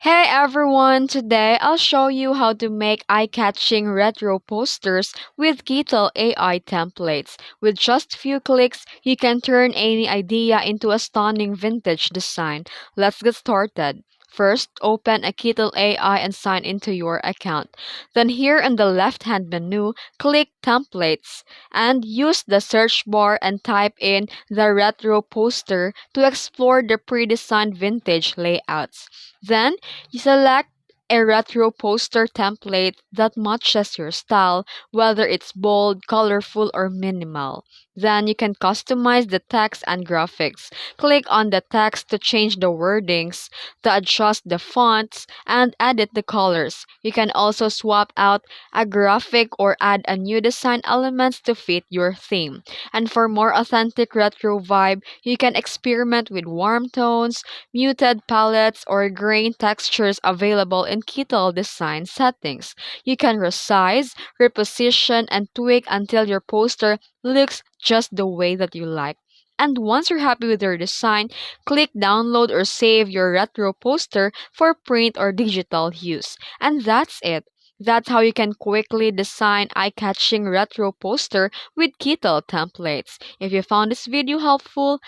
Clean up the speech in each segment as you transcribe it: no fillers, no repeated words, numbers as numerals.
Hey everyone! Today I'll show you how to make eye-catching retro posters with Kittl AI templates. With just few clicks, you can turn any idea into a stunning vintage design. Let's get started. First, open a Kittl AI and sign into your account. Then here in the left-hand menu, click Templates and use the search bar and type in the retro poster to explore the pre-designed vintage layouts. Then you select a retro poster template that matches your style, whether it's bold, colorful, or minimal. Then you can customize the text and graphics. Click on the text to change the wordings, to adjust the fonts, and edit the colors. You can also swap out a graphic or add a new design elements to fit your theme. And for more authentic retro vibe, you can experiment with warm tones, muted palettes, or grain textures available in Kittl design settings. You can resize, reposition, and tweak until your poster looks just the way that you like. And once you're happy with your design, click download or save your retro poster for print or digital use. And that's it. That's how you can quickly design eye-catching retro poster with Kittl templates. If you found this video helpful,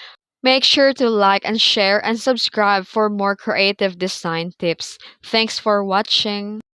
make sure to like and share and subscribe for more creative design tips. Thanks for watching.